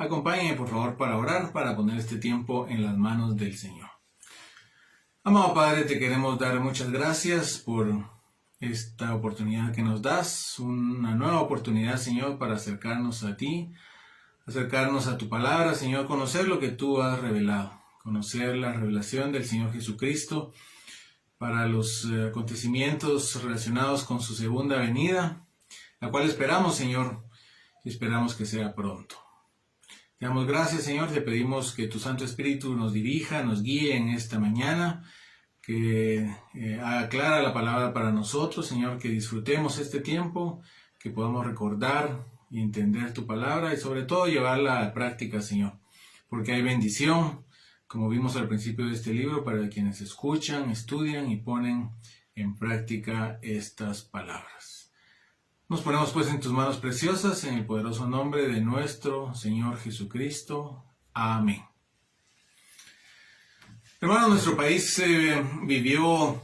Acompáñenme por favor para orar, para poner este tiempo en las manos del Señor. Amado Padre, te queremos dar muchas gracias por esta oportunidad que nos das, una nueva oportunidad, Señor, para acercarnos a ti, acercarnos a tu palabra, Señor, conocer lo que tú has revelado, conocer la revelación del Señor Jesucristo para los acontecimientos relacionados con su segunda venida, la cual esperamos, Señor, y esperamos que sea pronto. Te damos gracias, Señor, te pedimos que tu Santo Espíritu nos dirija, nos guíe en esta mañana, que haga clara la palabra para nosotros, Señor, que disfrutemos este tiempo, que podamos recordar y entender tu palabra y sobre todo llevarla a la práctica, Señor, porque hay bendición, como vimos al principio de este libro, para quienes escuchan, estudian y ponen en práctica estas palabras. Nos ponemos pues en tus manos preciosas, en el poderoso nombre de nuestro Señor Jesucristo. Amén. Hermanos, nuestro país vivió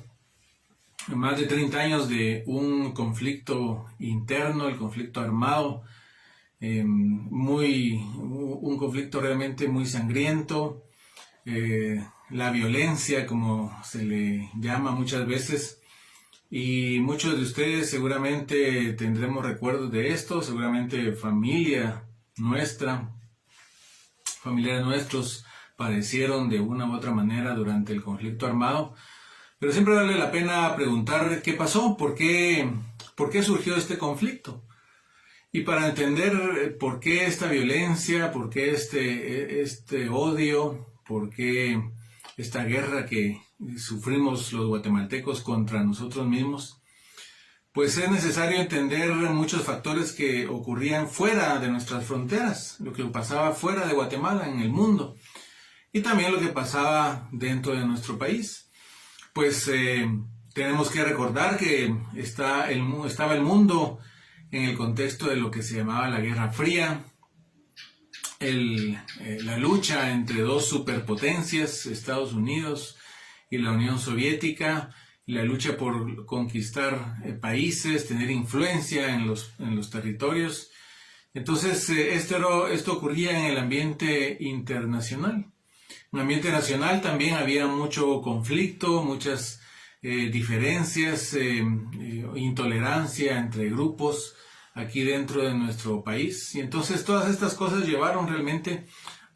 más de 30 años de un conflicto interno, el conflicto armado, un conflicto realmente muy sangriento, la violencia, como se le llama muchas veces. Y muchos de ustedes seguramente tendremos recuerdos de esto, seguramente familiares nuestros padecieron de una u otra manera durante el conflicto armado. Pero siempre vale la pena preguntar qué pasó, por qué surgió este conflicto. Y para entender por qué esta violencia, por qué este odio, por qué esta guerra que sufrimos los guatemaltecos contra nosotros mismos, pues es necesario entender muchos factores que ocurrían fuera de nuestras fronteras, lo que pasaba fuera de Guatemala, en el mundo, y también lo que pasaba dentro de nuestro país. Pues tenemos que recordar que estaba el mundo en el contexto de lo que se llamaba la Guerra Fría, la lucha entre dos superpotencias, Estados Unidos y la Unión Soviética, la lucha por conquistar países, tener influencia en los territorios. Entonces, esto ocurría en el ambiente internacional. En el ambiente nacional también había mucho conflicto, muchas diferencias, intolerancia entre grupos aquí dentro de nuestro país. Y entonces todas estas cosas llevaron realmente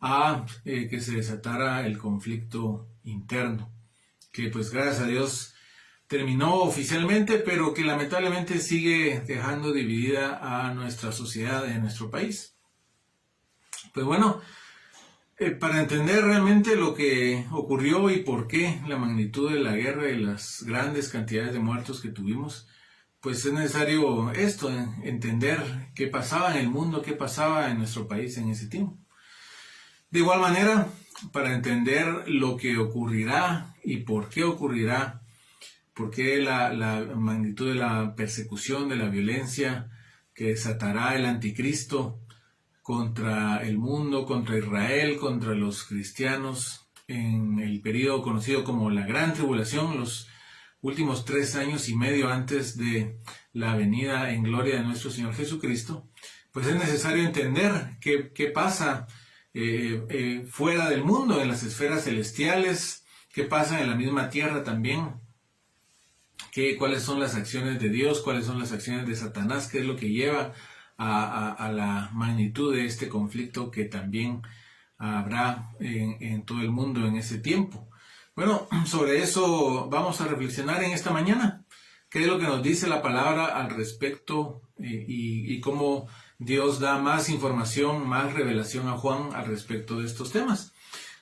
a que se desatara el conflicto interno, que pues gracias a Dios terminó oficialmente, pero que lamentablemente sigue dejando dividida a nuestra sociedad y a nuestro país. Pues bueno, para entender realmente lo que ocurrió y por qué la magnitud de la guerra y las grandes cantidades de muertos que tuvimos, pues es necesario entender qué pasaba en el mundo, qué pasaba en nuestro país en ese tiempo. De igual manera, para entender lo que ocurrirá y por qué ocurrirá, por qué la magnitud de la persecución, de la violencia que desatará el anticristo contra el mundo, contra Israel, contra los cristianos, en el periodo conocido como la Gran Tribulación, los últimos 3 años y medio antes de la venida en gloria de nuestro Señor Jesucristo, pues es necesario entender qué pasa fuera del mundo, en las esferas celestiales, qué pasa en la misma tierra también, cuáles son las acciones de Dios, cuáles son las acciones de Satanás, qué es lo que lleva a la magnitud de este conflicto que también habrá en todo el mundo en ese tiempo. Bueno, sobre eso vamos a reflexionar en esta mañana. ¿Qué es lo que nos dice la palabra al respecto y cómo Dios da más información, más revelación a Juan al respecto de estos temas?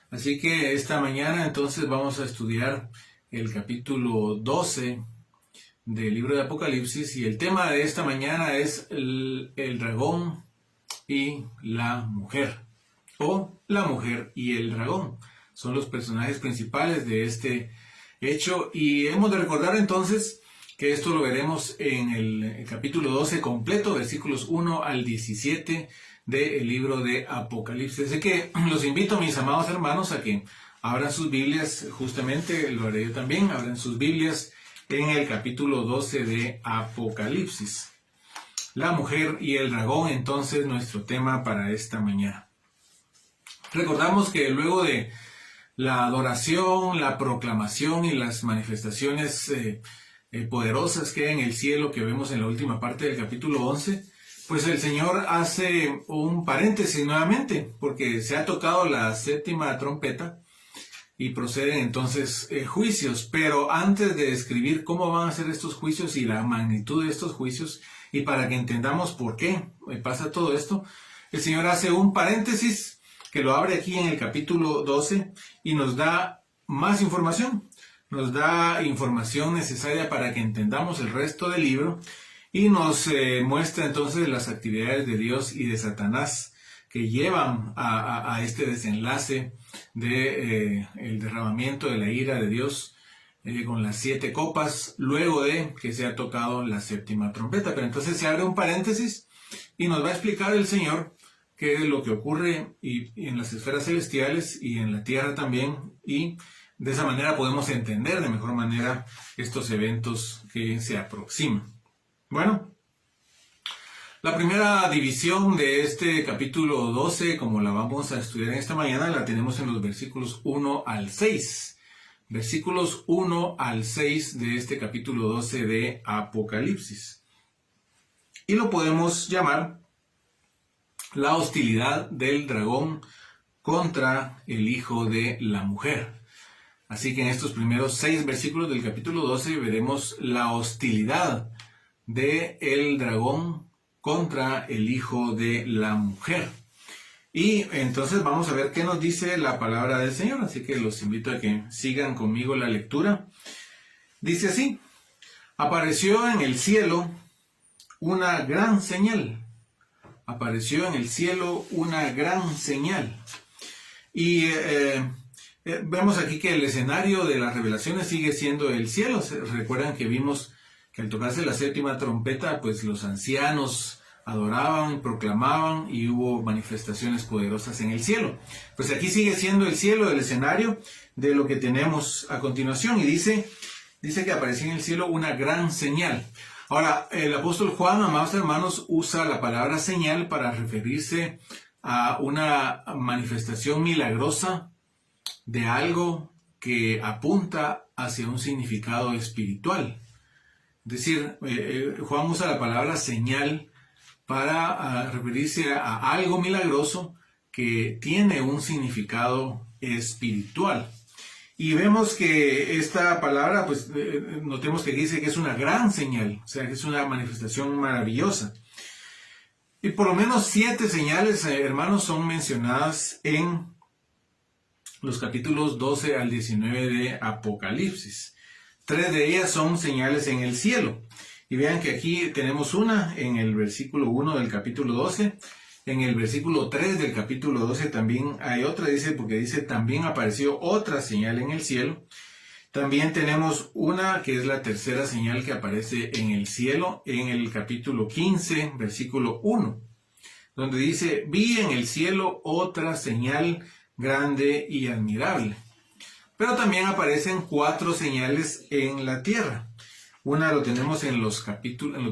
Así que esta mañana entonces vamos a estudiar el capítulo 12 del libro de Apocalipsis y el tema de esta mañana es el dragón y la mujer, o la mujer y el dragón. Son los personajes principales de este hecho y hemos de recordar entonces que esto lo veremos en el capítulo 12 completo, versículos 1 al 17 del libro de Apocalipsis. Así que los invito, mis amados hermanos, a que abran sus Biblias, justamente lo haré yo también, abran sus Biblias en el capítulo 12 de Apocalipsis. La mujer y el dragón, entonces, nuestro tema para esta mañana. Recordamos que luego de la adoración, la proclamación y las manifestaciones poderosas que hay en el cielo que vemos en la última parte del capítulo 11, pues el Señor hace un paréntesis nuevamente, porque se ha tocado la séptima trompeta y proceden entonces juicios. Pero antes de describir cómo van a ser estos juicios y la magnitud de estos juicios, y para que entendamos por qué pasa todo esto, el Señor hace un paréntesis que lo abre aquí en el capítulo 12 y nos da más información. Nos da información necesaria para que entendamos el resto del libro y nos muestra entonces las actividades de Dios y de Satanás que llevan a este desenlace de el derramamiento de la ira de Dios con las 7 copas, luego de que se ha tocado la séptima trompeta. Pero entonces se abre un paréntesis y nos va a explicar el Señor qué es lo que ocurre y en las esferas celestiales y en la tierra también, y de esa manera podemos entender de mejor manera estos eventos que se aproximan. Bueno, la primera división de este capítulo 12, como la vamos a estudiar en esta mañana, la tenemos en los versículos 1 al 6. Versículos 1 al 6 de este capítulo 12 de Apocalipsis. Y lo podemos llamar la hostilidad del dragón contra el hijo de la mujer. Así que en estos primeros 6 versículos del capítulo 12 veremos la hostilidad del dragón contra el hijo de la mujer. Y entonces vamos a ver qué nos dice la palabra del Señor. Así que los invito a que sigan conmigo la lectura. Dice así: apareció en el cielo una gran señal. Apareció en el cielo una gran señal. Y vemos aquí que el escenario de las revelaciones sigue siendo el cielo. Recuerdan que vimos que al tocarse la séptima trompeta, pues los ancianos adoraban, proclamaban y hubo manifestaciones poderosas en el cielo. Pues aquí sigue siendo el cielo el escenario de lo que tenemos a continuación. Y dice que apareció en el cielo una gran señal. Ahora, el apóstol Juan, amados hermanos, usa la palabra señal para referirse a una manifestación milagrosa de algo que apunta hacia un significado espiritual. Es decir, Juan usa la palabra señal para referirse a algo milagroso que tiene un significado espiritual. Y vemos que esta palabra, pues notemos que dice que es una gran señal, o sea, que es una manifestación maravillosa. Y por lo menos 7 señales, hermanos, son mencionadas en los capítulos 12 al 19 de Apocalipsis. 3 de ellas son señales en el cielo. Y vean que aquí tenemos una en el versículo 1 del capítulo 12. En el versículo 3 del capítulo 12 también hay otra, porque dice, también apareció otra señal en el cielo. También tenemos una que es la tercera señal que aparece en el cielo, en el capítulo 15, versículo 1, donde dice, vi en el cielo otra señal grande y admirable. Pero también aparecen 4 señales en la tierra. Una lo tenemos en los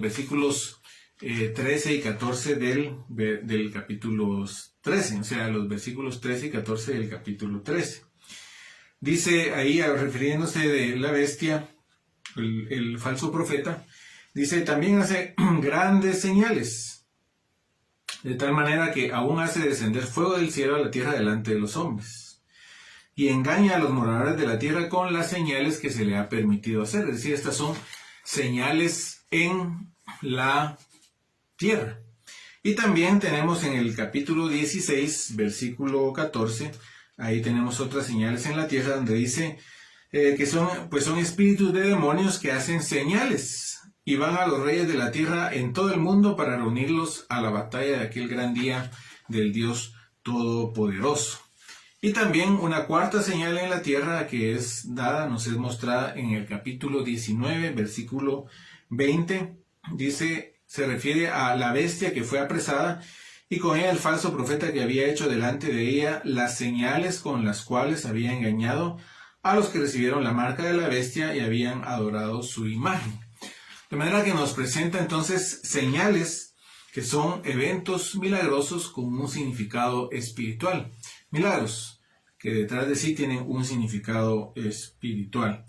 versículos 13 y 14 del capítulo 13, o sea, los versículos 13 y 14 del capítulo 13. Dice ahí, refiriéndose de la bestia, el falso profeta, dice, también hace grandes señales, de tal manera que aún hace descender fuego del cielo a la tierra delante de los hombres, y engaña a los moradores de la tierra con las señales que se le ha permitido hacer. Es decir, estas son señales en la tierra. Y también tenemos en el capítulo 16, versículo 14, ahí tenemos otras señales en la tierra donde dice que son espíritus de demonios que hacen señales y van a los reyes de la tierra en todo el mundo para reunirlos a la batalla de aquel gran día del Dios Todopoderoso. Y también una cuarta señal en la tierra que nos es mostrada en el capítulo 19, versículo 20, se refiere a la bestia que fue apresada y con ella el falso profeta que había hecho delante de ella las señales con las cuales había engañado a los que recibieron la marca de la bestia y habían adorado su imagen. De manera que nos presenta entonces señales que son eventos milagrosos con un significado espiritual. milagros, que detrás de sí tienen un significado espiritual.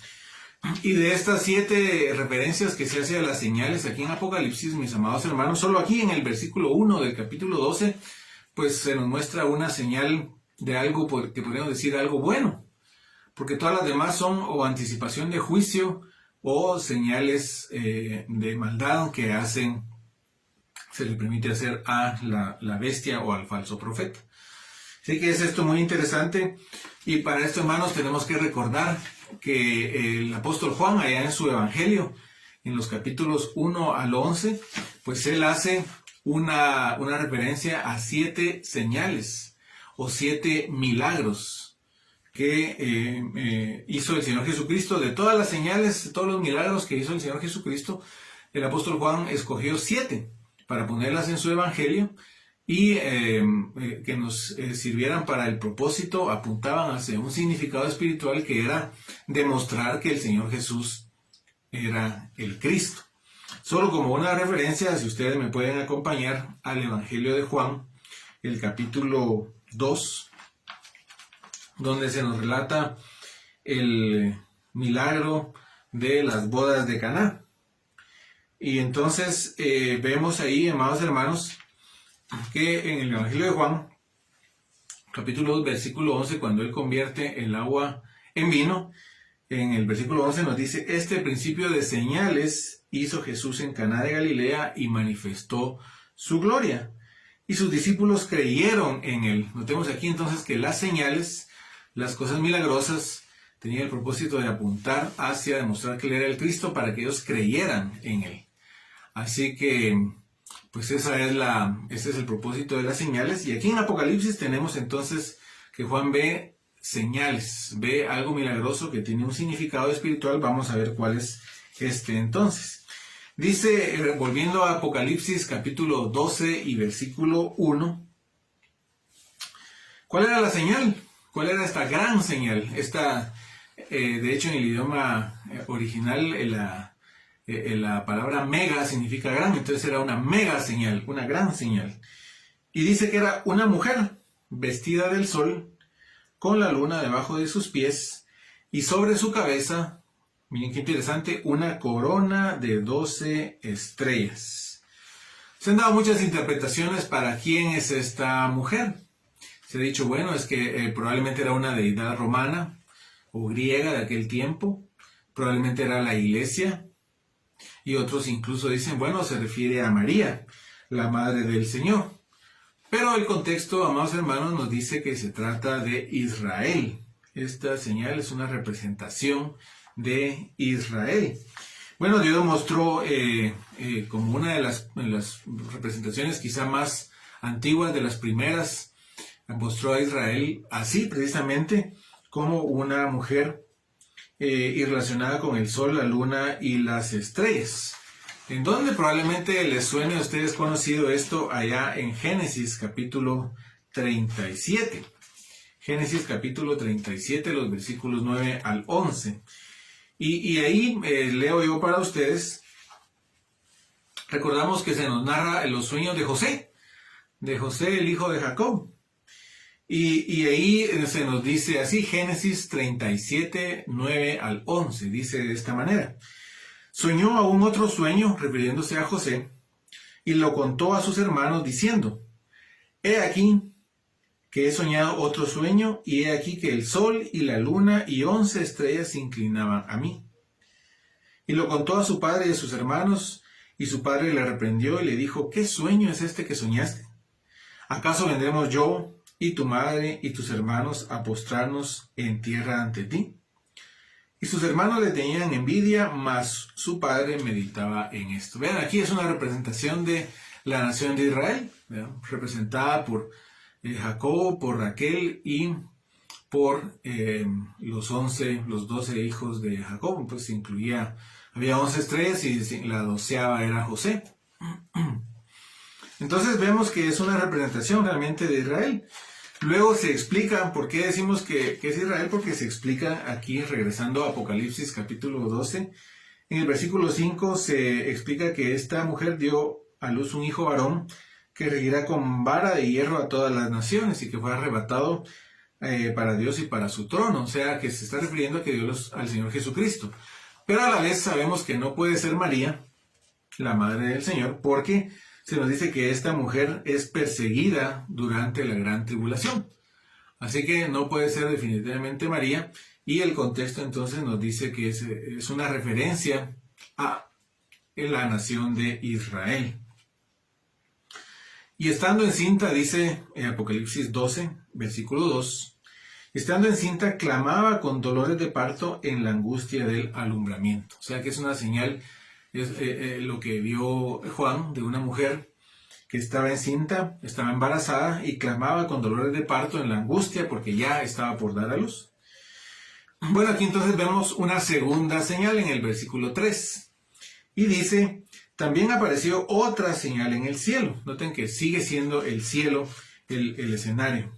Y de estas 7 referencias que se hace a las señales aquí en Apocalipsis, mis amados hermanos, solo aquí en el versículo 1 del capítulo 12, pues se nos muestra una señal de algo que podríamos decir algo bueno, porque todas las demás son o anticipación de juicio o señales de maldad que se le permite hacer a la bestia o al falso profeta. Así que es esto muy interesante, y para esto, hermanos, tenemos que recordar que el apóstol Juan, allá en su evangelio, en los capítulos 1 al 11, pues él hace una referencia a 7 señales o 7 milagros que hizo el Señor Jesucristo. De todas las señales, de todos los milagros que hizo el Señor Jesucristo, el apóstol Juan escogió 7 para ponerlas en su evangelio, y que nos sirvieran para el propósito, apuntaban hacia un significado espiritual que era demostrar que el Señor Jesús era el Cristo. Solo como una referencia, si ustedes me pueden acompañar al Evangelio de Juan, el capítulo 2, donde se nos relata el milagro de las bodas de Caná. Y entonces vemos ahí, amados hermanos, que en el Evangelio de Juan, capítulo 2, versículo 11, cuando él convierte el agua en vino, en el versículo 11 nos dice: este principio de señales hizo Jesús en Caná de Galilea y manifestó su gloria, y sus discípulos creyeron en él. Notemos aquí entonces que las señales, las cosas milagrosas, tenían el propósito de apuntar hacia demostrar que él era el Cristo para que ellos creyeran en él. Así que pues ese es el propósito de las señales. Y aquí en Apocalipsis tenemos entonces que Juan ve señales, ve algo milagroso que tiene un significado espiritual. Vamos a ver cuál es entonces. Dice, volviendo a Apocalipsis capítulo 12 y versículo 1, ¿cuál era la señal? ¿Cuál era esta gran señal? De hecho, en el idioma original, la palabra mega significa gran, entonces era una mega señal, una gran señal. Y dice que era una mujer vestida del sol, con la luna debajo de sus pies, y sobre su cabeza, miren qué interesante, una corona de 12 estrellas. Se han dado muchas interpretaciones para quién es esta mujer. Se ha dicho, bueno, es que probablemente era una deidad romana o griega de aquel tiempo, probablemente era la iglesia. Y otros incluso dicen, bueno, se refiere a María, la madre del Señor. Pero el contexto, amados hermanos, nos dice que se trata de Israel. Esta señal es una representación de Israel. Bueno, Dios mostró como una de las representaciones quizá más antiguas, de las primeras, mostró a Israel así precisamente, como una mujer y relacionada con el sol, la luna y las estrellas. En donde probablemente les suene a ustedes conocido esto, allá en Génesis capítulo 37. Génesis capítulo 37, los versículos 9 al 11. Y ahí leo yo para ustedes. Recordamos que se nos narra los sueños de José el hijo de Jacob. Y ahí se nos dice así, Génesis 37, 9 al 11, dice de esta manera: soñó aún otro sueño, refiriéndose a José, y lo contó a sus hermanos diciendo: he aquí que he soñado otro sueño, y he aquí que el sol y la luna y 11 estrellas se inclinaban a mí. Y lo contó a su padre y a sus hermanos, y su padre le reprendió y le dijo: ¿qué sueño es este que soñaste? ¿Acaso vendremos yo y tu madre y tus hermanos a postrarnos en tierra ante ti? Y sus hermanos le tenían envidia, mas su padre meditaba en esto. Vean, aquí es una representación de la nación de Israel, ¿verdad? Representada por Jacob, por Raquel y por los 12 hijos de Jacob. Pues había 11 estrellas y la 12ª era José. Entonces vemos que es una representación realmente de Israel. Luego se explica, ¿por qué decimos que es Israel? Porque se explica aquí, regresando a Apocalipsis capítulo 12, en el versículo 5 se explica que esta mujer dio a luz un hijo varón que regirá con vara de hierro a todas las naciones, y que fue arrebatado para Dios y para su trono, o sea que se está refiriendo a que Dios al Señor Jesucristo. Pero a la vez sabemos que no puede ser María, la madre del Señor, porque se nos dice que esta mujer es perseguida durante la gran tribulación. Así que no puede ser definitivamente María, y el contexto entonces nos dice que es una referencia a la nación de Israel. Y estando encinta, dice en Apocalipsis 12, versículo 2, estando encinta clamaba con dolores de parto en la angustia del alumbramiento. O sea que es una señal, es lo que vio Juan de una mujer que estaba encinta, estaba embarazada y clamaba con dolores de parto en la angustia porque ya estaba por dar a luz. Bueno, aquí entonces vemos una segunda señal en el versículo 3. Y dice, también apareció otra señal en el cielo. Noten que sigue siendo el cielo el escenario.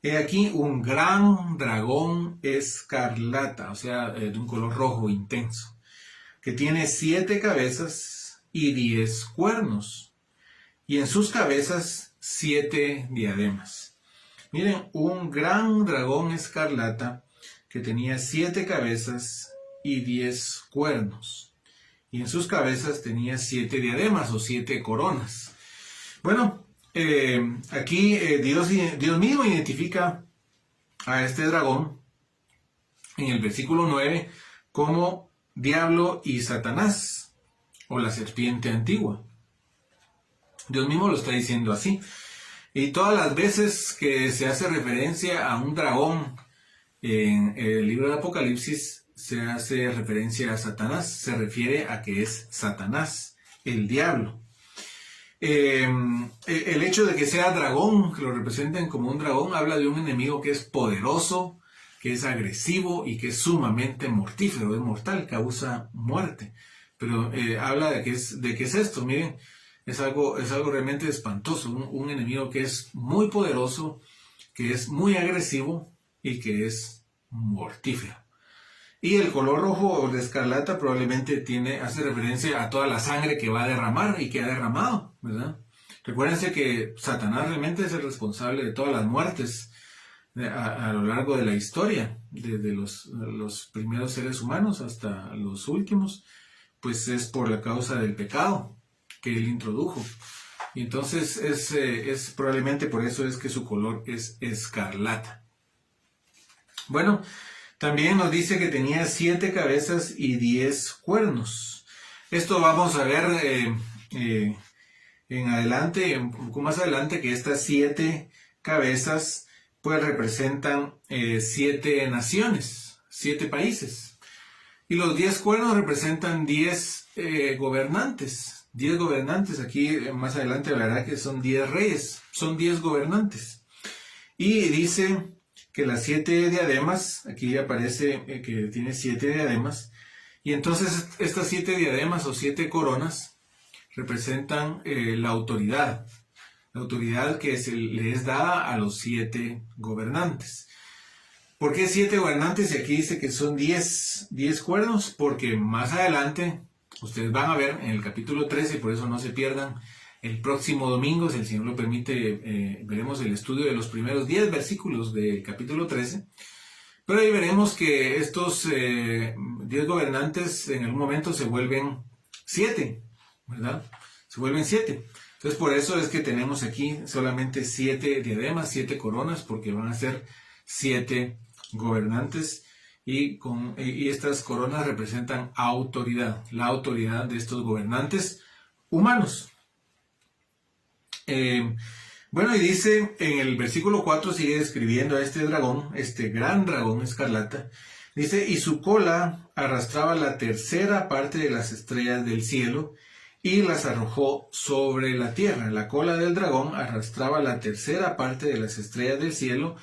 He aquí un gran dragón escarlata, o sea, de un color rojo intenso, que tiene 7 cabezas y 10 cuernos, y en sus cabezas 7 diademas. Miren, un gran dragón escarlata que tenía 7 cabezas y 10 cuernos, y en sus cabezas tenía 7 diademas o 7 coronas. Bueno, aquí Dios mismo identifica a este dragón en el versículo 9 como diablo y Satanás, o la serpiente antigua. Dios mismo lo está diciendo así. Y todas las veces que se hace referencia a un dragón en el libro de Apocalipsis, se hace referencia a Satanás, se refiere a que es Satanás, el diablo. El hecho de que sea dragón, que lo representen como un dragón, habla de un enemigo que es poderoso, que es agresivo y que es sumamente mortífero, es mortal, causa muerte. Pero habla de qué es esto. Miren, es algo realmente espantoso, un enemigo que es muy poderoso, que es muy agresivo y que es mortífero. Y el color rojo o de escarlata probablemente hace referencia a toda la sangre que va a derramar y que ha derramado, ¿verdad? Recuérdense que Satanás realmente es el responsable de todas las muertes a lo largo de la historia, desde los primeros seres humanos hasta los últimos, pues es por la causa del pecado que él introdujo. Y entonces es probablemente por eso es que su color es escarlata. Bueno, también nos dice que tenía 7 cabezas y 10 cuernos. Esto vamos a ver en adelante, un poco más adelante, que estas 7 cabezas pues representan 7 naciones, 7 países. Y los 10 cuernos representan 10 gobernantes. 10 gobernantes, aquí más adelante hablará que son 10 reyes, son 10 gobernantes. Y dice que las 7 diademas, aquí aparece que tiene 7 diademas, y entonces estas 7 diademas o 7 coronas representan la autoridad que le es dada a los 7 gobernantes. ¿Por qué 7 gobernantes? Y aquí dice que son 10 cuernos, porque más adelante ustedes van a ver en el capítulo 13, por eso no se pierdan. El próximo domingo, si el Señor lo permite, veremos el estudio de los primeros 10 versículos del capítulo 13. Pero ahí veremos que estos 10 gobernantes en algún momento se vuelven 7, ¿verdad? Se vuelven 7. Entonces por eso es que tenemos aquí solamente 7 diademas, 7 coronas, porque van a ser 7 gobernantes. Y estas coronas representan autoridad, la autoridad de estos gobernantes humanos. Bueno, y dice en el versículo 4, sigue describiendo a este dragón, este gran dragón escarlata. Dice, y su cola arrastraba la tercera parte de las estrellas del cielo y las arrojó sobre la tierra. La cola del dragón arrastraba la tercera parte de las estrellas del cielo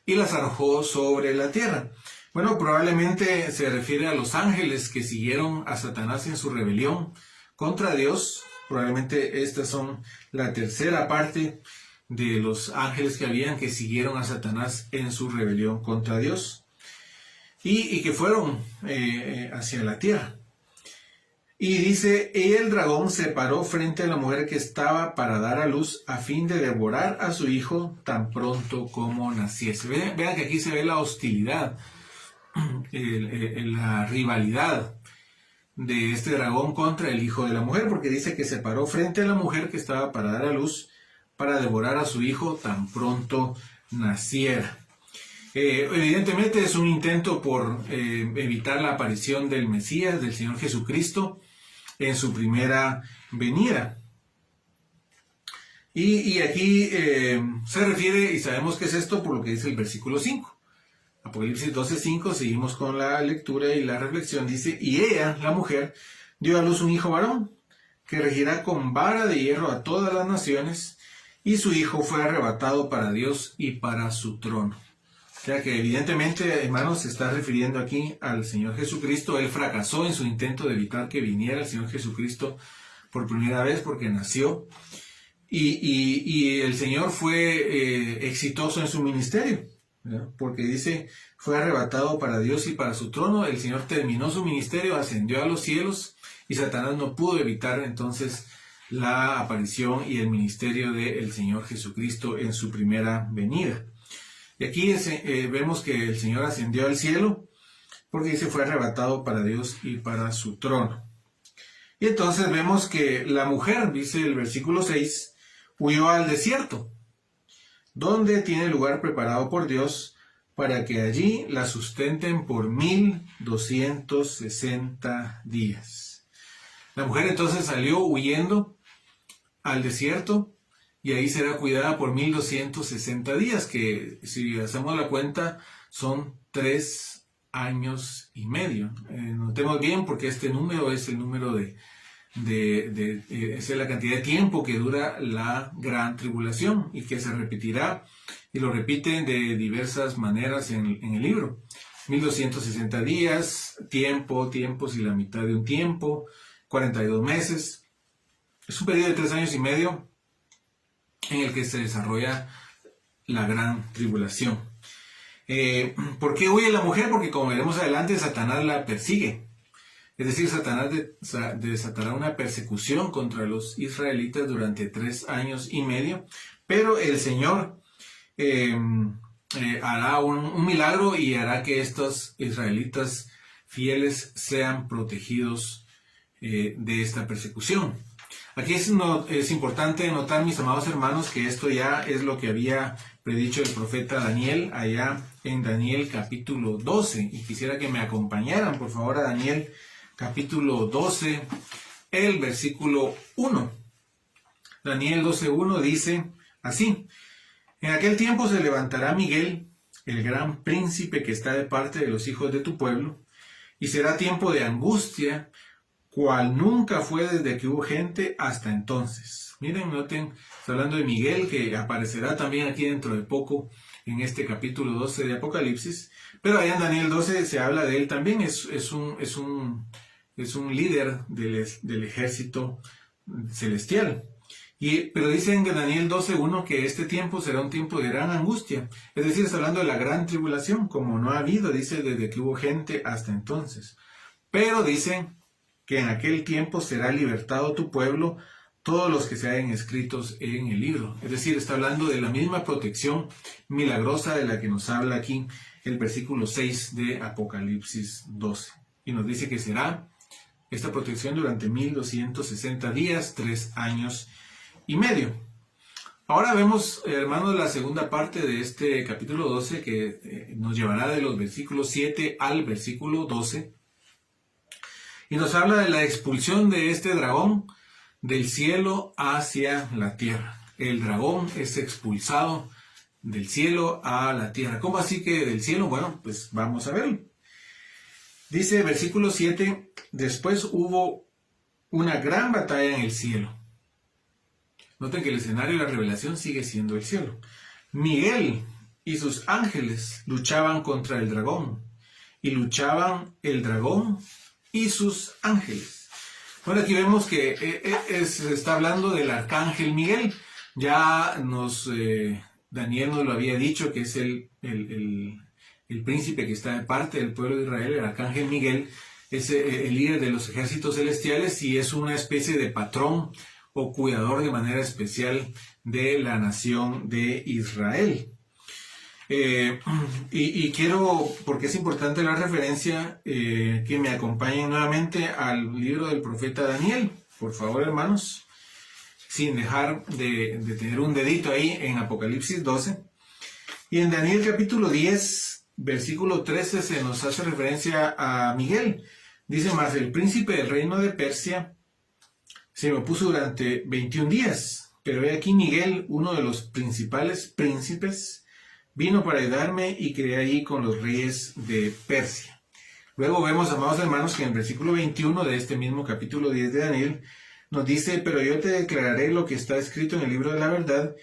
y las arrojó sobre la tierra. Bueno, probablemente se refiere a los ángeles que siguieron a Satanás en su rebelión contra Dios. Probablemente estas son la tercera parte de los ángeles que siguieron a Satanás en su rebelión contra Dios y que fueron hacia la tierra. Y dice, y el dragón se paró frente a la mujer que estaba para dar a luz a fin de devorar a su hijo tan pronto como naciese. Vean que aquí se ve la hostilidad, la rivalidad de este dragón contra el hijo de la mujer, porque dice que se paró frente a la mujer que estaba para dar a luz para devorar a su hijo tan pronto naciera. Evidentemente es un intento por evitar la aparición del Mesías, del Señor Jesucristo, en su primera venida. Y aquí se refiere, y sabemos que es esto por lo que dice el versículo 5. Apocalipsis 12:5, seguimos con la lectura y la reflexión. Dice, y ella, la mujer, dio a luz un hijo varón, que regirá con vara de hierro a todas las naciones, y su hijo fue arrebatado para Dios y para su trono. O sea que evidentemente, hermanos, se está refiriendo aquí al Señor Jesucristo. Él fracasó en su intento de evitar que viniera el Señor Jesucristo por primera vez porque nació. Y el Señor fue exitoso en su ministerio, ¿verdad? Porque dice, fue arrebatado para Dios y para su trono. El Señor terminó su ministerio, ascendió a los cielos y Satanás no pudo evitar entonces la aparición y el ministerio del Señor Jesucristo en su primera venida. Y aquí vemos que el Señor ascendió al cielo porque dice fue arrebatado para Dios y para su trono. Y entonces vemos que la mujer, dice el versículo 6, huyó al desierto, donde tiene lugar preparado por Dios para que allí la sustenten por 1260 días. La mujer entonces salió huyendo al desierto y ahí será cuidada por 1260 días, que si hacemos la cuenta son 3 años y medio. Notemos bien porque este número es el número es la cantidad de tiempo que dura la gran tribulación y que se repetirá y lo repiten de diversas maneras en el libro. 1260 días, tiempos y la mitad de un tiempo, 42 meses. Es un periodo de 3 años y medio en el que se desarrolla la gran tribulación. ¿Por qué huye la mujer? Porque como veremos adelante, Satanás la persigue. Es decir, Satanás desatará una persecución contra los israelitas durante 3 años y medio, pero el Señor hará un milagro y hará que estos israelitas fieles sean protegidos de esta persecución. Aquí es importante notar, mis amados hermanos, que esto ya es lo que había predicho el profeta Daniel allá en Daniel capítulo 12. Y quisiera que me acompañaran, por favor, a Daniel capítulo 12, el versículo 1. Daniel 12:1 dice así: en aquel tiempo se levantará Miguel, el gran príncipe que está de parte de los hijos de tu pueblo, y será tiempo de angustia, cual nunca fue desde que hubo gente hasta entonces. Miren, noten, está hablando de Miguel, que aparecerá también aquí dentro de poco en este capítulo 12 de Apocalipsis, pero allá en Daniel 12 se habla de él también. Es un líder del ejército celestial. Pero dice en Daniel 12:1 que este tiempo será un tiempo de gran angustia. Es decir, está hablando de la gran tribulación, como no ha habido, dice, desde que hubo gente hasta entonces. Pero dice que en aquel tiempo será libertado tu pueblo, todos los que se hayan escritos en el libro. Es decir, está hablando de la misma protección milagrosa de la que nos habla aquí el versículo 6 de Apocalipsis 12. Y nos dice que será esta protección durante 1260 días, 3 años y medio. Ahora vemos, hermanos, la segunda parte de este capítulo 12 que nos llevará de los versículos 7 al versículo 12. Y nos habla de la expulsión de este dragón del cielo hacia la tierra. El dragón es expulsado del cielo a la tierra. ¿Cómo así que del cielo? Bueno, pues vamos a verlo. Dice versículo 7, después hubo una gran batalla en el cielo. Noten que el escenario de la revelación sigue siendo el cielo. Miguel y sus ángeles luchaban contra el dragón. Y luchaban el dragón y sus ángeles. Bueno, aquí vemos que se está hablando del arcángel Miguel. Ya Daniel nos lo había dicho, que es el príncipe que está de parte del pueblo de Israel, el arcángel Miguel, es el líder de los ejércitos celestiales y es una especie de patrón o cuidador de manera especial de la nación de Israel. Y quiero, porque es importante la referencia, que me acompañen nuevamente al libro del profeta Daniel, por favor, hermanos, sin dejar de tener un dedito ahí en Apocalipsis 12. Y en Daniel capítulo 10, versículo 13, se nos hace referencia a Miguel. Dice: mas el príncipe del reino de Persia se me opuso durante 21 días, pero he aquí Miguel, uno de los principales príncipes, vino para ayudarme y quedé allí con los reyes de Persia. Luego vemos, amados hermanos, que en el versículo 21 de este mismo capítulo 10 de Daniel nos dice: pero yo te declararé lo que está escrito en el libro de la verdad,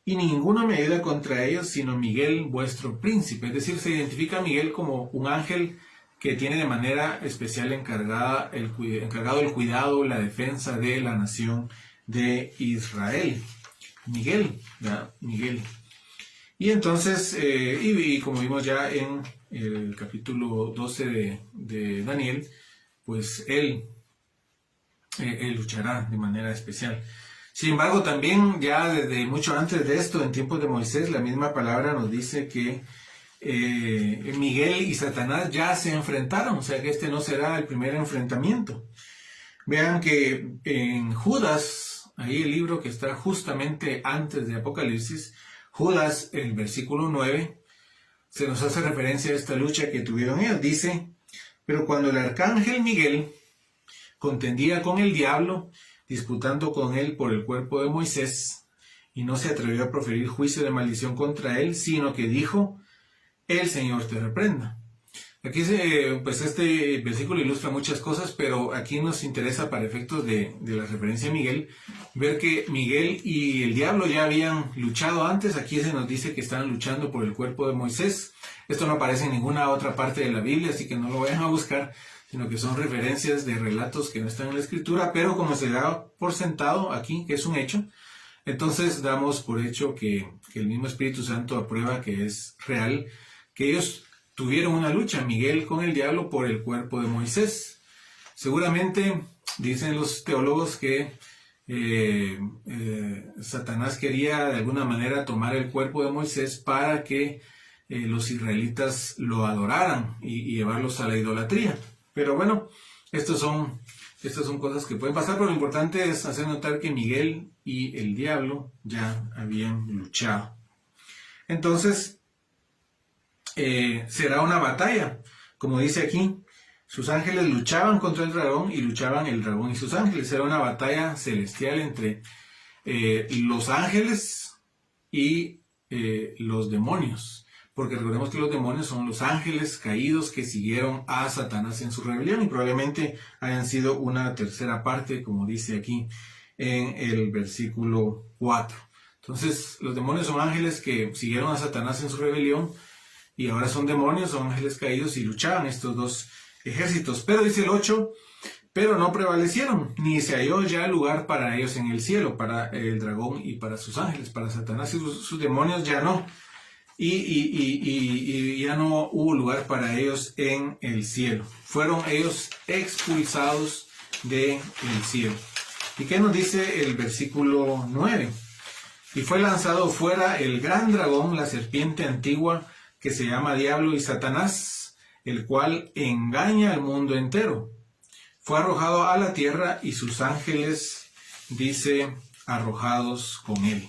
y ninguno me ayuda contra ellos, sino Miguel, vuestro príncipe. Es decir, se identifica a Miguel como un ángel que tiene de manera especial encargado el cuidado, la defensa de la nación de Israel. Miguel, ¿verdad? Miguel. Y entonces, y como vimos ya en el capítulo 12 de Daniel, pues él luchará de manera especial. Sin embargo, también ya desde mucho antes de esto, en tiempos de Moisés, la misma palabra nos dice que Miguel y Satanás ya se enfrentaron, o sea que este no será el primer enfrentamiento. Vean que en Judas, ahí el libro que está justamente antes de Apocalipsis, Judas, el versículo 9, se nos hace referencia a esta lucha que tuvieron ellos. Dice: pero cuando el arcángel Miguel contendía con el diablo, disputando con él por el cuerpo de Moisés, y no se atrevió a proferir juicio de maldición contra él, sino que dijo: el Señor te reprenda. Aquí pues este versículo ilustra muchas cosas, pero aquí nos interesa, para efectos de la referencia a Miguel, ver que Miguel y el diablo ya habían luchado antes. Aquí se nos dice que estaban luchando por el cuerpo de Moisés. Esto no aparece en ninguna otra parte de la Biblia, así que no lo vayan a buscar, sino que son referencias de relatos que no están en la Escritura, pero como se da por sentado aquí, que es un hecho, entonces damos por hecho que el mismo Espíritu Santo aprueba que es real, que ellos tuvieron una lucha, Miguel con el diablo, por el cuerpo de Moisés. Seguramente dicen los teólogos que Satanás quería de alguna manera tomar el cuerpo de Moisés para que los israelitas lo adoraran y llevarlos a la idolatría. Pero bueno, estas son cosas que pueden pasar, pero lo importante es hacer notar que Miguel y el diablo ya habían luchado. Entonces, será una batalla, como dice aquí: sus ángeles luchaban contra el dragón y luchaban el dragón y sus ángeles. Será una batalla celestial entre los ángeles y los demonios, porque recordemos que los demonios son los ángeles caídos que siguieron a Satanás en su rebelión, y probablemente hayan sido una tercera parte, como dice aquí en el versículo 4. Entonces, los demonios son ángeles que siguieron a Satanás en su rebelión, y ahora son demonios, son ángeles caídos, y luchaban estos dos ejércitos. Pero dice el 8, pero no prevalecieron, ni se halló ya lugar para ellos en el cielo, para el dragón y para sus ángeles, para Satanás y sus demonios ya no. Y ya no hubo lugar para ellos en el cielo. Fueron ellos expulsados del cielo. ¿Y qué nos dice el versículo 9? Y fue lanzado fuera el gran dragón, la serpiente antigua, que se llama Diablo y Satanás, el cual engaña al mundo entero. Fue arrojado a la tierra y sus ángeles, dice, arrojados con él.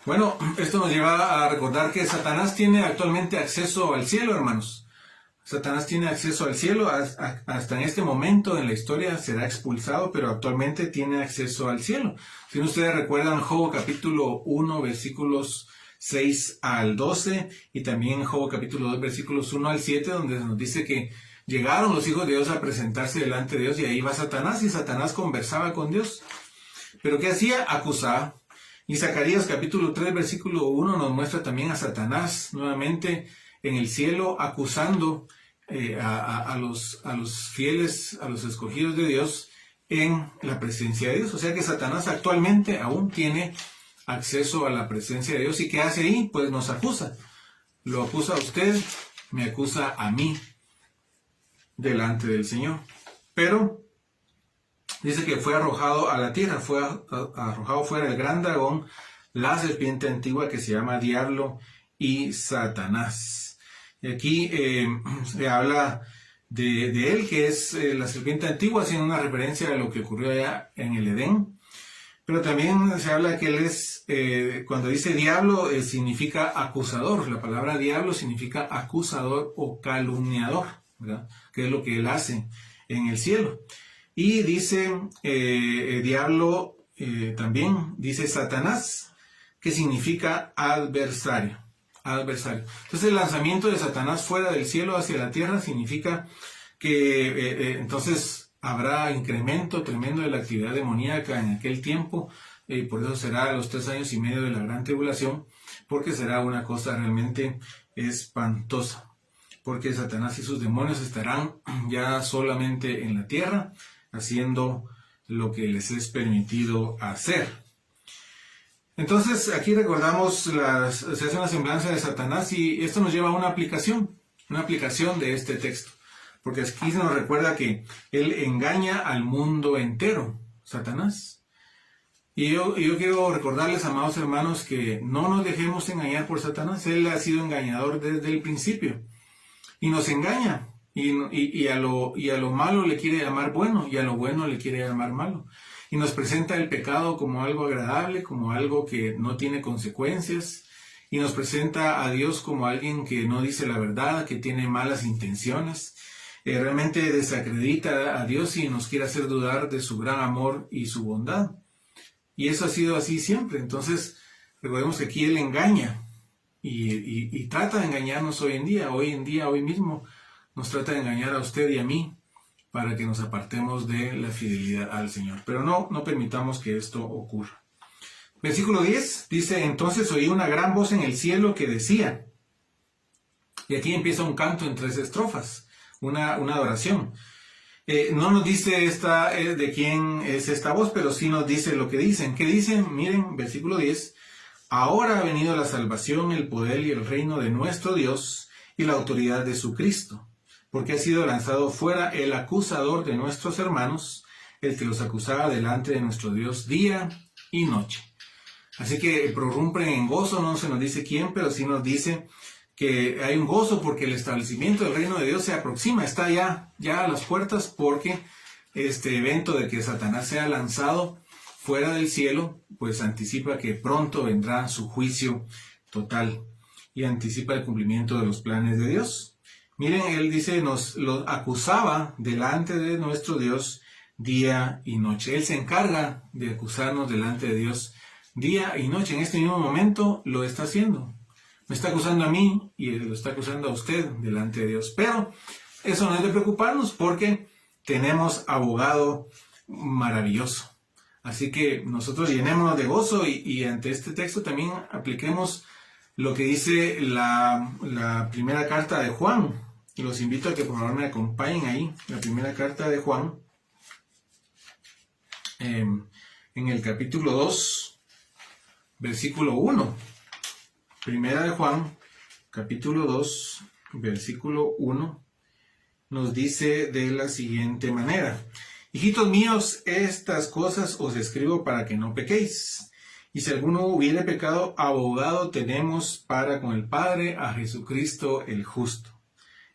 Bueno, esto nos lleva a recordar que Satanás tiene actualmente acceso al cielo, hermanos. Satanás tiene acceso al cielo, hasta en este momento en la historia será expulsado, pero actualmente tiene acceso al cielo. Si ustedes recuerdan Job capítulo 1, versículos 6 al 12, y también Job capítulo 2, versículos 1 al 7, donde nos dice que llegaron los hijos de Dios a presentarse delante de Dios, y ahí va Satanás, y Satanás conversaba con Dios. ¿Pero qué hacía? Acusaba. Y Zacarías capítulo 3, versículo 1 nos muestra también a Satanás nuevamente en el cielo acusando a los fieles, a los escogidos de Dios en la presencia de Dios. O sea que Satanás actualmente aún tiene acceso a la presencia de Dios. ¿Y qué hace ahí? Pues nos acusa. Lo acusa a usted, me acusa a mí. delante del Señor. Pero dice que fue arrojado a la tierra, fue arrojado fuera el gran dragón, la serpiente antigua que se llama Diablo y Satanás. Y aquí se habla de él, que es la serpiente antigua, haciendo una referencia a lo que ocurrió allá en el Edén. Pero también se habla que él es, cuando dice diablo, significa acusador. La palabra diablo significa acusador o calumniador, ¿verdad? Que es lo que él hace en el cielo. Y dice diablo, también dice Satanás, que significa adversario. Adversario. Entonces el lanzamiento de Satanás fuera del cielo hacia la tierra significa que entonces habrá incremento tremendo de la actividad demoníaca en aquel tiempo, y por eso será los 3 años y medio de la gran tribulación, porque será una cosa realmente espantosa, porque Satanás y sus demonios estarán ya solamente en la tierra, haciendo lo que les es permitido hacer. Entonces aquí recordamos, se hace una semblanza de Satanás, y esto nos lleva a una aplicación de este texto, porque aquí se nos recuerda que él engaña al mundo entero, Satanás. Y yo quiero recordarles, amados hermanos, que no nos dejemos engañar por Satanás. Él ha sido engañador desde el principio y nos engaña, y a lo malo le quiere llamar bueno, y a lo bueno le quiere llamar malo. Y nos presenta el pecado como algo agradable, como algo que no tiene consecuencias. Y nos presenta a Dios como alguien que no dice la verdad, que tiene malas intenciones. Realmente desacredita a Dios y nos quiere hacer dudar de su gran amor y su bondad. Y eso ha sido así siempre. Entonces, recordemos que aquí Él engaña. Y trata de engañarnos hoy en día. Hoy mismo, nos trata de engañar a usted y a mí, para que nos apartemos de la fidelidad al Señor. Pero no permitamos que esto ocurra. Versículo 10 dice: entonces oí una gran voz en el cielo que decía, y aquí empieza un canto en 3 estrofas, una adoración. No nos dice de quién es esta voz, pero sí nos dice lo que dicen. ¿Qué dicen? Miren, versículo 10. Ahora ha venido la salvación, el poder y el reino de nuestro Dios y la autoridad de su Cristo, porque ha sido lanzado fuera el acusador de nuestros hermanos, el que los acusaba delante de nuestro Dios día y noche. Así que prorrumpen en gozo, no se nos dice quién, pero sí nos dice que hay un gozo porque el establecimiento del reino de Dios se aproxima, está ya a las puertas, porque este evento de que Satanás sea lanzado fuera del cielo, pues anticipa que pronto vendrá su juicio total y anticipa el cumplimiento de los planes de Dios. Miren, él dice, nos lo acusaba delante de nuestro Dios día y noche. Él se encarga de acusarnos delante de Dios día y noche. En este mismo momento lo está haciendo. Me está acusando a mí y lo está acusando a usted delante de Dios. Pero eso no es de preocuparnos, porque tenemos abogado maravilloso. Así que nosotros llenémonos de gozo y ante este texto también apliquemos lo que dice la primera carta de Juan. Y los invito a que por favor me acompañen ahí, la primera carta de Juan, en el capítulo 2, versículo 1. Primera de Juan, capítulo 2, versículo 1, nos dice de la siguiente manera: hijitos míos, estas cosas os escribo para que no pequéis. Y si alguno hubiere pecado, abogado tenemos para con el Padre, a Jesucristo el justo.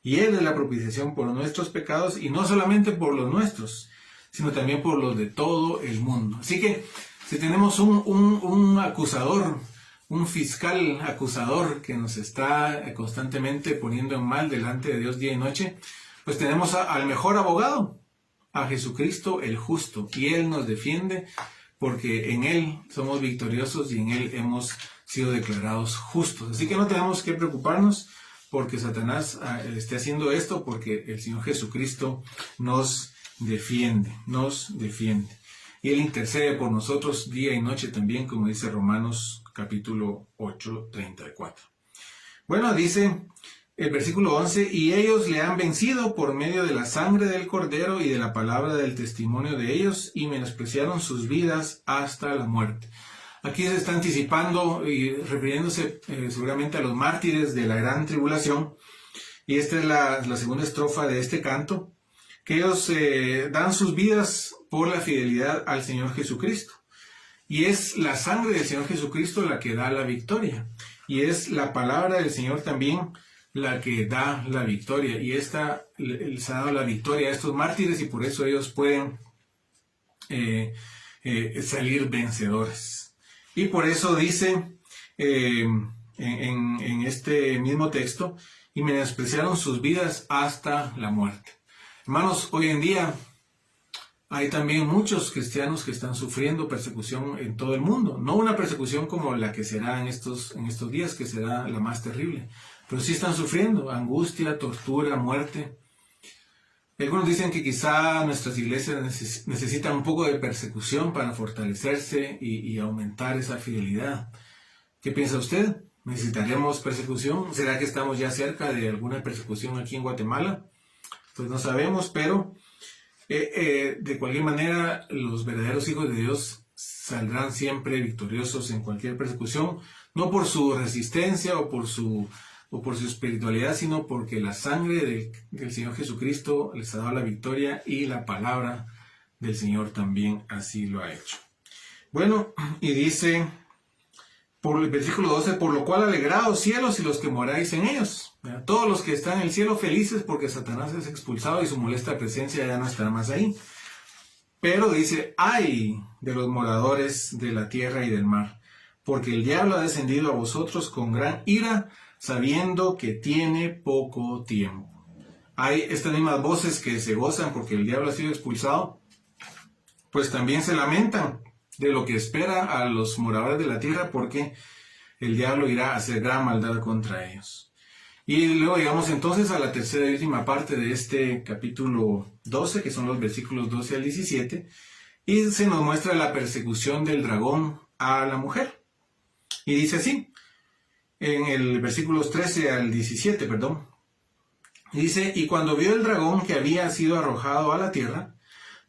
Y Él es la propiciación por nuestros pecados, y no solamente por los nuestros, sino también por los de todo el mundo. Así que si tenemos un acusador, un fiscal acusador que nos está constantemente poniendo en mal delante de Dios día y noche, pues tenemos al mejor abogado, a Jesucristo el justo, y Él nos defiende, porque en Él somos victoriosos y en Él hemos sido declarados justos. Así que no tenemos que preocuparnos porque Satanás esté haciendo esto, porque el Señor Jesucristo nos defiende. Y Él intercede por nosotros día y noche también, como dice Romanos capítulo 8, 34. Bueno, dice el versículo 11, y ellos le han vencido por medio de la sangre del Cordero y de la palabra del testimonio de ellos, y menospreciaron sus vidas hasta la muerte. Aquí se está anticipando y refiriéndose seguramente a los mártires de la gran tribulación, y esta es la segunda estrofa de este canto. que ellos dan sus vidas por la fidelidad al Señor Jesucristo. Y es la sangre del Señor Jesucristo la que da la victoria. Y es la palabra del Señor también la que da la victoria. Y esta les ha dado la victoria a estos mártires, y por eso ellos pueden salir vencedores. Y por eso dice en este mismo texto, y menospreciaron sus vidas hasta la muerte. Hermanos, hoy en día hay también muchos cristianos que están sufriendo persecución en todo el mundo. No una persecución como la que será en estos días, que será la más terrible. Pero sí están sufriendo angustia, tortura, muerte. Algunos dicen que quizá nuestras iglesias necesitan un poco de persecución para fortalecerse y aumentar esa fidelidad. ¿Qué piensa usted? ¿Necesitaremos persecución? ¿Será que estamos ya cerca de alguna persecución aquí en Guatemala? Pues no sabemos, pero de cualquier manera los verdaderos hijos de Dios saldrán siempre victoriosos en cualquier persecución, no por su resistencia o por su espiritualidad, sino porque la sangre del Señor Jesucristo les ha dado la victoria, y la palabra del Señor también así lo ha hecho. Bueno, y dice por el versículo 12, por lo cual alegraos cielos y los que moráis en ellos. Todos los que están en el cielo felices porque Satanás es expulsado y su molesta presencia ya no estará más ahí. Pero dice, ay de los moradores de la tierra y del mar, porque el diablo ha descendido a vosotros con gran ira, sabiendo que tiene poco tiempo. Hay estas mismas voces que se gozan porque el diablo ha sido expulsado, pues también se lamentan de lo que espera a los moradores de la tierra, porque el diablo irá a hacer gran maldad contra ellos. Y luego llegamos entonces a la tercera y última parte de este capítulo 12, que son los versículos 12 al 17, y se nos muestra la persecución del dragón a la mujer. Y dice así, en el versículos 13 al 17, dice, y cuando vio el dragón que había sido arrojado a la tierra,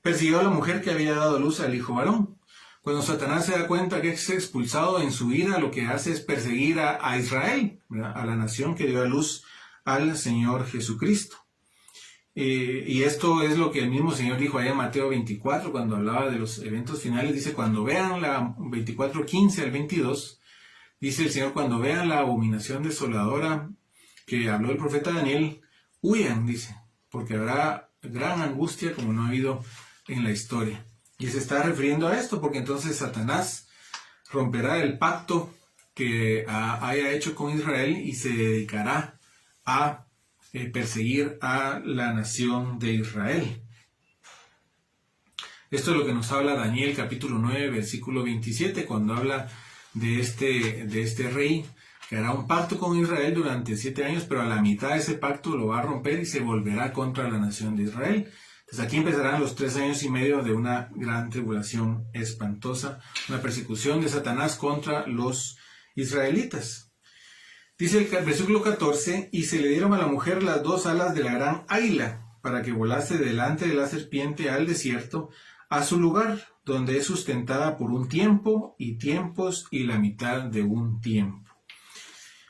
persiguió a la mujer que había dado luz al hijo varón. Cuando Satanás se da cuenta que es expulsado, en su ira lo que hace es perseguir a Israel, ¿verdad?, a la nación que dio a luz al Señor Jesucristo. Y esto es lo que el mismo Señor dijo allá en Mateo 24, cuando hablaba de los eventos finales. Dice, cuando vean la 24:15 al 22, dice el Señor, cuando vean la abominación desoladora que habló el profeta Daniel, huyan, dice, porque habrá gran angustia como no ha habido en la historia. Y se está refiriendo a esto, porque entonces Satanás romperá el pacto que haya hecho con Israel y se dedicará a perseguir a la nación de Israel. Esto es lo que nos habla Daniel capítulo 9, versículo 27, cuando habla de este rey que hará un pacto con Israel durante 7 años, pero a la mitad de ese pacto lo va a romper y se volverá contra la nación de Israel. Entonces aquí empezarán los 3 años y medio de una gran tribulación espantosa, una persecución de Satanás contra los israelitas. Dice el versículo 14, y se le dieron a la mujer las 2 alas de la gran águila, para que volase delante de la serpiente al desierto, a su lugar, donde es sustentada por un tiempo y tiempos y la mitad de un tiempo.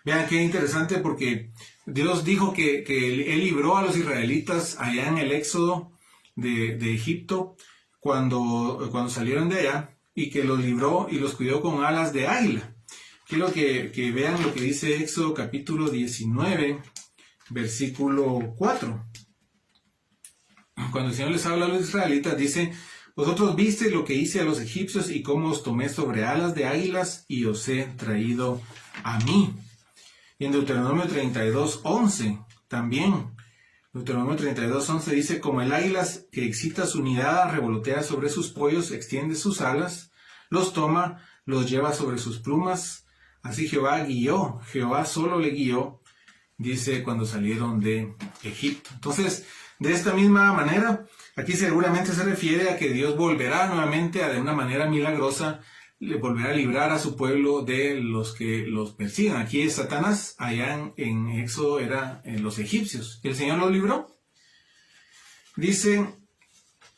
Vean qué interesante, porque Dios dijo que Él libró a los israelitas allá en el Éxodo de Egipto, cuando salieron de allá, y que los libró y los cuidó con alas de águila. Quiero que vean lo que dice Éxodo capítulo 19, versículo 4. Cuando el Señor les habla a los israelitas, dice, vosotros visteis lo que hice a los egipcios y cómo os tomé sobre alas de águilas y os he traído a mí. Y en Deuteronomio 32:11 también. Deuteronomio 32:11 dice, como el águila que excita su nidada, revolotea sobre sus pollos, extiende sus alas, los toma, los lleva sobre sus plumas. Así Jehová guió, Jehová solo le guió, dice, cuando salieron de Egipto. Entonces, de esta misma manera, aquí seguramente se refiere a que Dios volverá nuevamente de una manera milagrosa, le volverá a librar a su pueblo de los que los persigan. Aquí es Satanás, allá en Éxodo eran los egipcios. El Señor los libró. Dice,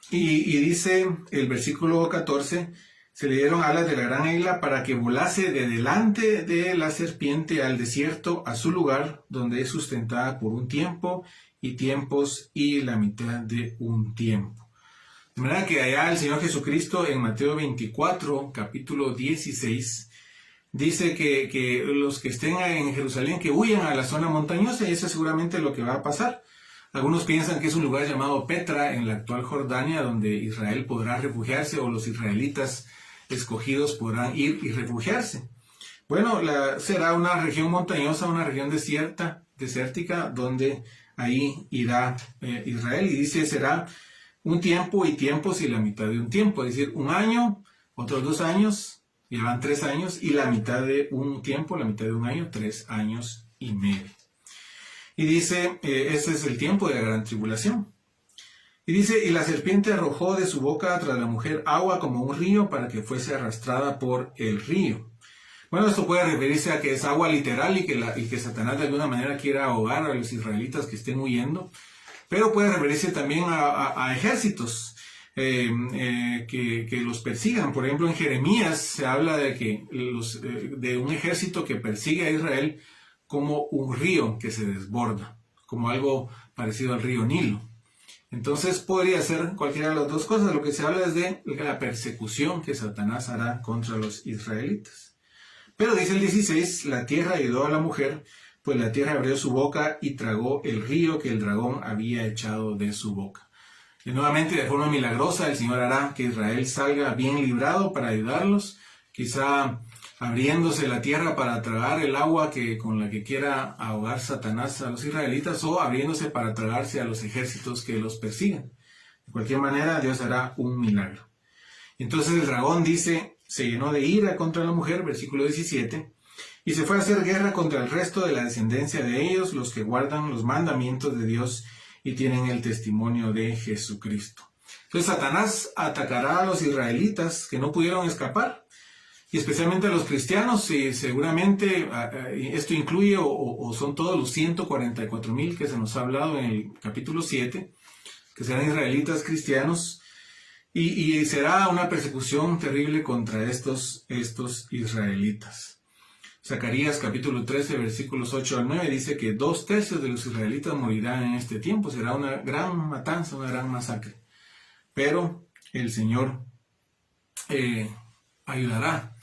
y dice el versículo 14, se le dieron alas de la gran águila para que volase de delante de la serpiente al desierto, a su lugar, donde es sustentada por un tiempo y tiempos y la mitad de un tiempo. De manera que allá el Señor Jesucristo en Mateo 24, capítulo 16, dice que los que estén en Jerusalén que huyan a la zona montañosa, y eso es seguramente lo que va a pasar. Algunos piensan que es un lugar llamado Petra en la actual Jordania, donde Israel podrá refugiarse, o los israelitas escogidos podrán ir y refugiarse. Bueno, será una región montañosa, una región desértica, donde ahí irá Israel, y dice será un tiempo y tiempos y la mitad de un tiempo, es decir, un año, otros 2 años, y van 3 años, y la mitad de un tiempo, la mitad de un año, 3 años y medio. Y dice, ese es el tiempo de la gran tribulación. Y dice, y la serpiente arrojó de su boca tras la mujer agua como un río para que fuese arrastrada por el río. Bueno, esto puede referirse a que es agua literal y que Satanás de alguna manera quiera ahogar a los israelitas que estén huyendo, pero puede referirse también a ejércitos que los persigan. Por ejemplo, en Jeremías se habla de un ejército que persigue a Israel como un río que se desborda, como algo parecido al río Nilo. Entonces podría ser cualquiera de las dos cosas. Lo que se habla es de la persecución que Satanás hará contra los israelitas. Pero dice el 16, la tierra ayudó a la mujer, pues la tierra abrió su boca y tragó el río que el dragón había echado de su boca. Y nuevamente, de forma milagrosa, el Señor hará que Israel salga bien librado para ayudarlos, quizá abriéndose la tierra para tragar el agua con la que quiera ahogar Satanás a los israelitas, o abriéndose para tragarse a los ejércitos que los persiguen. De cualquier manera, Dios hará un milagro. Entonces el dragón dice, se llenó de ira contra la mujer, versículo 17, y se fue a hacer guerra contra el resto de la descendencia de ellos, los que guardan los mandamientos de Dios y tienen el testimonio de Jesucristo. Entonces Satanás atacará a los israelitas que no pudieron escapar, y especialmente a los cristianos, y seguramente esto incluye o son todos los 144,000 que se nos ha hablado en el capítulo 7, que serán israelitas cristianos, y será una persecución terrible contra estos israelitas. Zacarías capítulo 13, versículos 8 al 9 dice que 2/3 de los israelitas morirán en este tiempo. Será una gran matanza, una gran masacre. Pero el Señor ayudará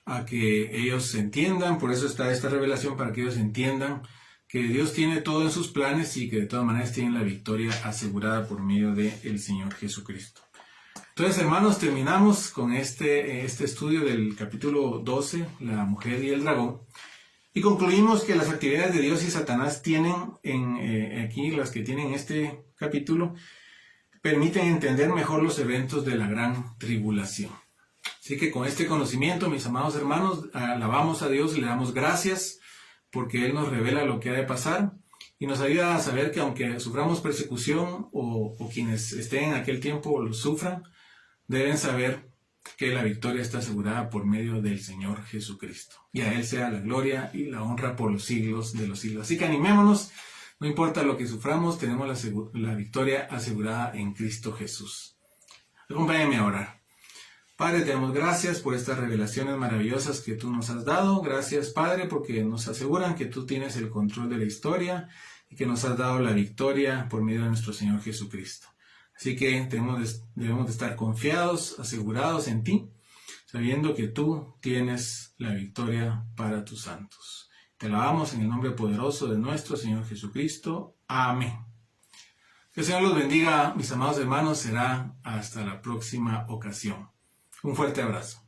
a que ellos entiendan, por eso está esta revelación, para que ellos entiendan que Dios tiene todo en sus planes y que de todas maneras tienen la victoria asegurada por medio del Señor Jesucristo. Entonces, hermanos, terminamos con este estudio del capítulo 12, la mujer y el dragón, y concluimos que las actividades de Dios y Satanás tienen, aquí las que tienen este capítulo, permiten entender mejor los eventos de la gran tribulación. Así que con este conocimiento, mis amados hermanos, alabamos a Dios y le damos gracias porque Él nos revela lo que ha de pasar y nos ayuda a saber que aunque suframos persecución o quienes estén en aquel tiempo lo sufran, deben saber que la victoria está asegurada por medio del Señor Jesucristo. Y a Él sea la gloria y la honra por los siglos de los siglos. Así que animémonos, no importa lo que suframos, tenemos la victoria asegurada en Cristo Jesús. Acompáñenme a orar. Padre, te damos gracias por estas revelaciones maravillosas que tú nos has dado. Gracias, Padre, porque nos aseguran que tú tienes el control de la historia y que nos has dado la victoria por medio de nuestro Señor Jesucristo. Así que debemos de estar confiados, asegurados en ti, sabiendo que tú tienes la victoria para tus santos. Te alabamos en el nombre poderoso de nuestro Señor Jesucristo. Amén. Que el Señor los bendiga, mis amados hermanos. Será hasta la próxima ocasión. Un fuerte abrazo.